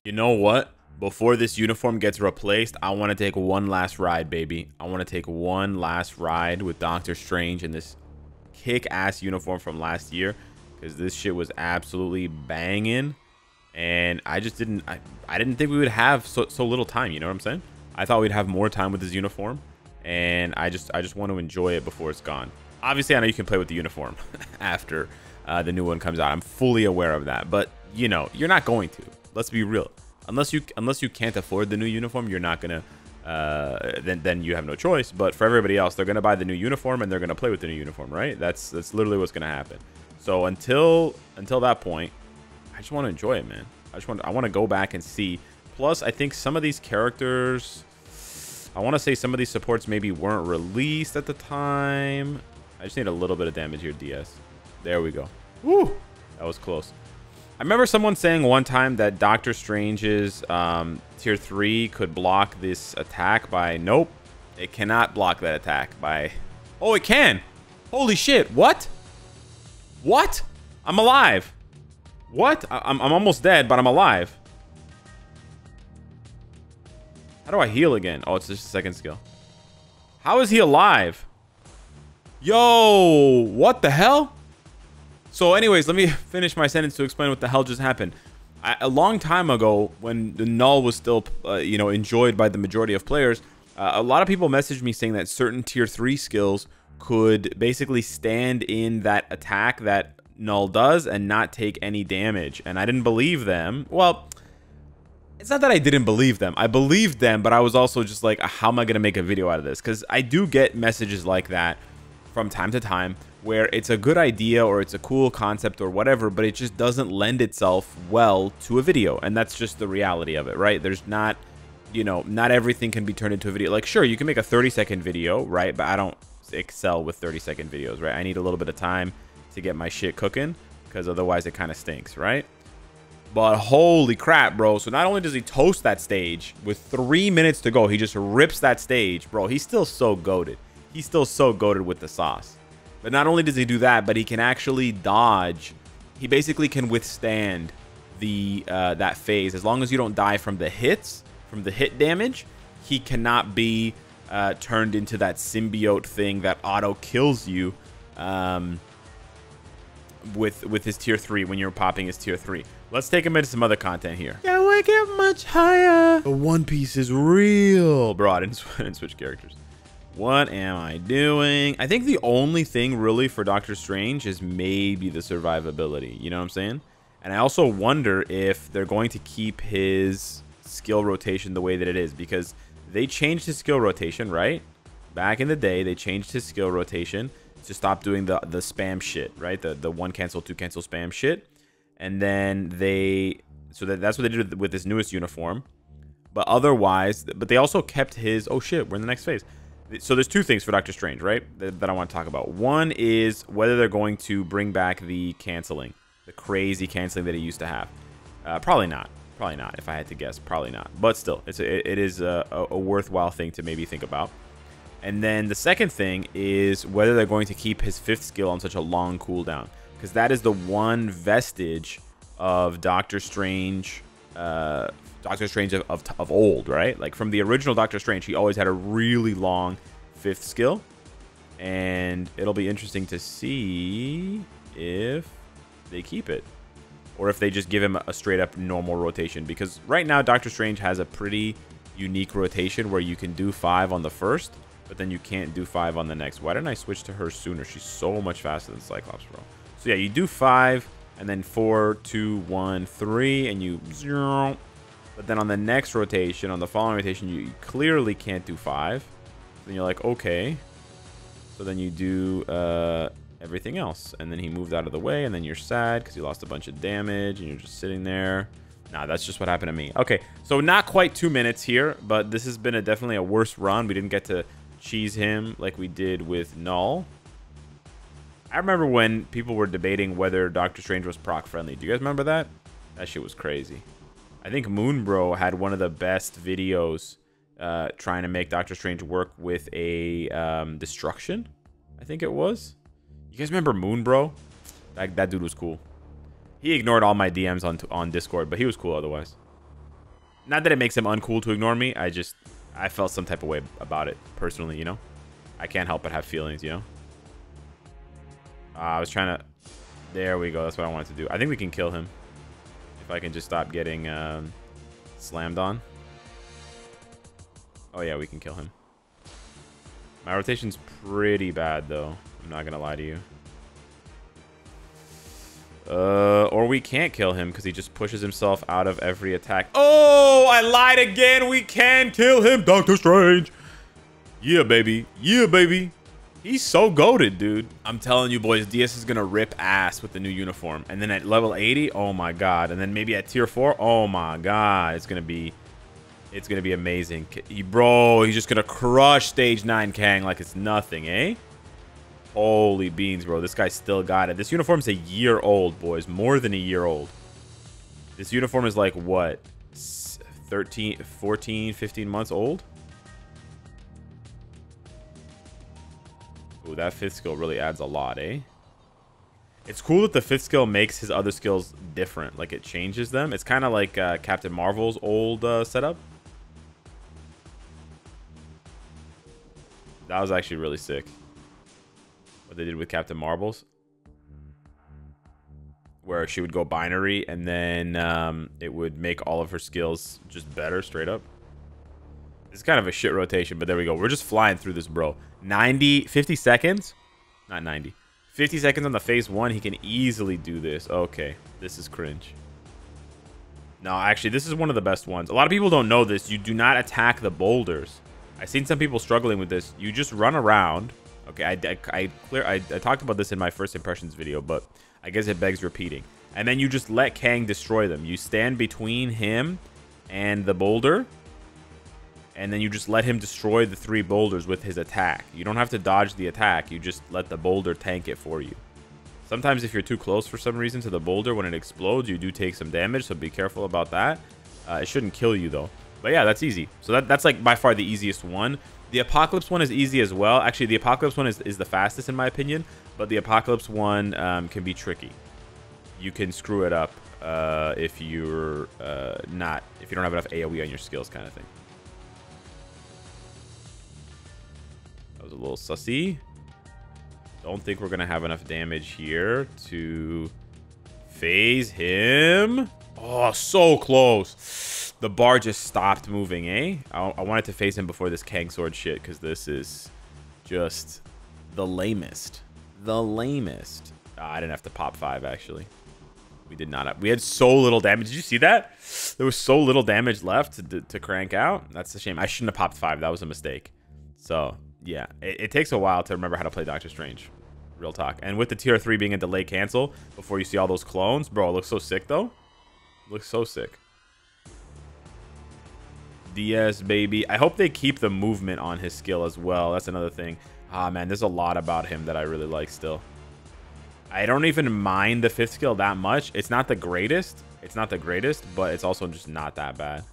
You know what? Before this uniform gets replaced, I want to take one last ride, baby. I want to take one last ride with Doctor Strange in this kick-ass uniform from last year, because this shit was absolutely banging. And I just didn't I didn't think we would have so little time, you know what I'm saying? I thought we'd have more time with this uniform, and I just want to enjoy it before it's gone. Obviously, I know you can play with the uniform after the new one comes out. I'm fully aware of that, but you know, you're not going to. Let's be real. Unless you can't afford the new uniform, you're not gonna. Then you have no choice. But for everybody else, they're gonna buy the new uniform and they're gonna play with the new uniform, right? That's literally what's gonna happen. So until that point, I just want to enjoy it, man. I want to go back and see. Plus, I think some of these characters, I want to say some of these supports maybe weren't released at the time. I just need a little bit of damage here, DS. There we go. Woo! That was close. I remember someone saying one time that Doctor Strange's tier 3 could block this attack by... Nope. It cannot block that attack by... Oh, it can! Holy shit. What? What? I'm alive. What? I'm almost dead, but I'm alive. How do I heal again? Oh, it's just a second skill. How is he alive? Yo, what the hell? So anyways, let me finish my sentence to explain what the hell just happened. A long time ago, when the null was still, you know, enjoyed by the majority of players, a lot of people messaged me saying that certain tier 3 skills could basically stand in that attack that null does and not take any damage. And I didn't believe them. Well, it's not that I didn't believe them. I believed them, but I was also just like, how am I going to make a video out of this? Because I do get messages like that from time to time, where it's a good idea or it's a cool concept or whatever, but it just doesn't lend itself well to a video. And that's just the reality of it, right? There's not, you know, not everything can be turned into a video. Like, sure, you can make a 30-second video, right? But I don't excel with 30-second videos, right? I need a little bit of time to get my shit cooking, because otherwise it kind of stinks, right? But holy crap, bro. So not only does he toast that stage with 3 minutes to go, he just rips that stage, bro. He's still so goated. He's still so goated with the sauce. But not only does he do that, but he can actually dodge. He basically can withstand the that phase. As long as you don't die from the hits, from the hit damage, he cannot be turned into that symbiote thing that auto kills you with his tier 3 when you're popping his tier 3. Let's take him into some other content here. Yeah, we get much higher. The One Piece is real. Bro, I didn't switch characters. What am I doing? I think the only thing really for Doctor Strange is maybe the survivability. You know what I'm saying? And I also wonder if they're going to keep his skill rotation the way that it is, because they changed his skill rotation, right? Back in the day, they changed his skill rotation to stop doing the spam shit, right? The 1 cancel, 2 cancel spam shit. And then that's what they did with this newest uniform. But otherwise, but they also kept his... Oh shit, we're in the next phase. So there's 2 things for Doctor Strange, right, that I want to talk about. One is whether they're going to bring back the canceling, the crazy canceling that he used to have. Probably not. Probably not, if I had to guess. Probably not. But still, it is a worthwhile thing to maybe think about. And then the second thing is whether they're going to keep his 5th skill on such a long cooldown. Because that is the one vestige of Doctor Strange... of old, right? Like from the original Doctor Strange, he always had a really long 5th skill, and it'll be interesting to see if they keep it or if they just give him a straight up normal rotation, because right now Doctor Strange has a pretty unique rotation where you can do 5 on the first, but then you can't do 5 on the next. Why didn't I switch to her sooner? She's so much faster than Cyclops, bro. So yeah, you do 5 and then 4, 2, 1, 3, and you 0. But then on the next rotation, on the following rotation, you clearly can't do 5. Then you're like, okay. So then you do everything else. And then he moved out of the way, and then you're sad because you lost a bunch of damage, and you're just sitting there. Nah, that's just what happened to me. Okay, so not quite 2 minutes here, but this has been definitely a worse run. We didn't get to cheese him like we did with Null. I remember when people were debating whether Doctor Strange was proc friendly. Do you guys remember that? That shit was crazy. I think Moonbro had one of the best videos trying to make Doctor Strange work with a destruction. I think it was. You guys remember Moonbro? That dude was cool. He ignored all my DMs on Discord, but he was cool otherwise. Not that it makes him uncool to ignore me. I felt some type of way about it personally, you know? I can't help but have feelings, you know? I was trying to... There we go. That's what I wanted to do. I think we can kill him. If I can just stop getting slammed on. Oh, yeah, we can kill him. My rotation's pretty bad, though. I'm not going to lie to you. Or we can't kill him because he just pushes himself out of every attack. Oh, I lied again. We can kill him, Doctor Strange. Yeah, baby. Yeah, baby. He's so goated, dude. I'm telling you, boys, DS is going to rip ass with the new uniform. And then at level 80, oh, my God. And then maybe at tier 4, oh, my God. It's going to be amazing. Bro, he's just going to crush stage 9 Kang like it's nothing, eh? Holy beans, bro. This guy still got it. This uniform's a year old, boys. More than a year old. This uniform is like, what? 13, 14, 15 months old? Ooh, that 5th skill really adds a lot, eh? It's cool that the 5th skill makes his other skills different. Like, it changes them. It's kind of like Captain Marvel's old setup. That was actually really sick. What they did with Captain Marvel's. Where she would go binary, and then it would make all of her skills just better, straight up. It's kind of a shit rotation, but there we go. We're just flying through this, bro. 50 seconds? Not 90. 50 seconds on the phase 1. He can easily do this. Okay. This is cringe. No, actually, this is one of the best ones. A lot of people don't know this. You do not attack the boulders. I've seen some people struggling with this. You just run around. Okay, I talked about this in my first impressions video, but I guess it begs repeating. And then you just let Kang destroy them. You stand between him and the boulder. And then you just let him destroy the 3 boulders with his attack. You don't have to dodge the attack. You just let the boulder tank it for you. Sometimes if you're too close for some reason to the boulder, when it explodes, you do take some damage. So be careful about that. It shouldn't kill you, though. But yeah, that's easy. So that's like by far the easiest one. The Apocalypse one is easy as well. Actually, the Apocalypse one is the fastest in my opinion. But the Apocalypse one can be tricky. You can screw it up if you're if you don't have enough AoE on your skills, kind of thing. That was a little sussy. Don't think we're gonna have enough damage here to phase him. Oh, so close. The bar just stopped moving, eh? I wanted to phase him before this Kang Sword shit, because this is just the lamest. The lamest. I didn't have to pop 5, actually. We did not have, we had so little damage. Did you see that? There was so little damage left to crank out. That's a shame. I shouldn't have popped 5. That was a mistake. So, yeah. It takes a while to remember how to play Doctor Strange. Real talk. And with the tier 3 being a delay cancel before you see all those clones. Bro, it looks so sick, though. It looks so sick. DS, baby. I hope they keep the movement on his skill as well. That's another thing. Ah, man, there's a lot about him that I really like still. I don't even mind the 5th skill that much. It's not the greatest. It's not the greatest, but it's also just not that bad.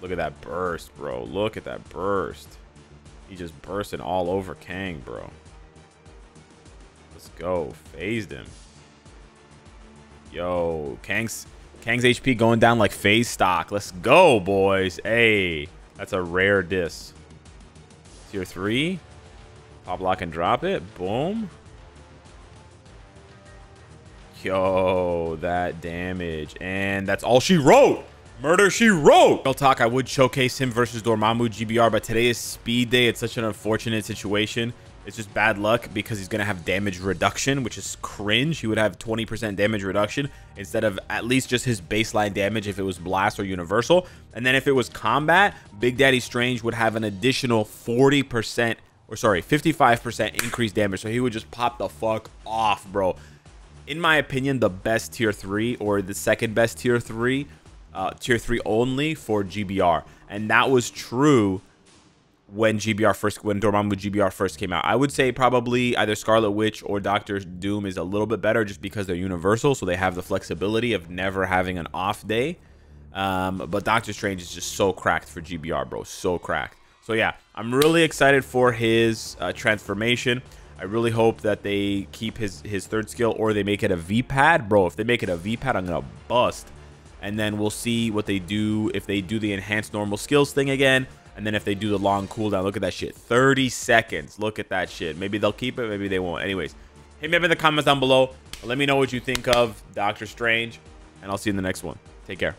Look at that burst, bro. Look at that burst. He's just bursting all over Kang, bro. Let's go. Phased him. Yo, Kang's HP going down like phase stock. Let's go, boys. Hey, that's a rare diss. Tier 3. Pop lock and drop it. Boom. Yo, that damage. And that's all she wrote. Murder she wrote. Real talk, I would showcase him versus Dormammu GBR, but today is speed day. It's such an unfortunate situation. It's just bad luck because he's going to have damage reduction, which is cringe. He would have 20% damage reduction instead of at least just his baseline damage if it was blast or universal. And then if it was combat, Big Daddy Strange would have an additional 40%, or sorry, 55% increased damage. So he would just pop the fuck off, bro. In my opinion, the best tier 3 or the second best tier 3, tier 3 only for GBR. And that was true when Dormammu GBR first came out. I would say probably either Scarlet Witch or Doctor Doom is a little bit better just because they're universal, so they have the flexibility of never having an off day. But Doctor Strange is just so cracked for GBR, bro. So cracked. So yeah, I'm really excited for his transformation. I really hope that they keep his 3rd skill or they make it a V-pad. Bro, if they make it a V-pad, I'm going to bust. and then we'll see what they do, if they do the enhanced normal skills thing again, and then if they do the long cooldown. Look at that shit. 30 seconds. Look at that shit. Maybe they'll keep it, maybe they won't. Anyways, hit me up in the comments down below. Let me know what you think of Doctor Strange, and I'll see you in the next one. Take care.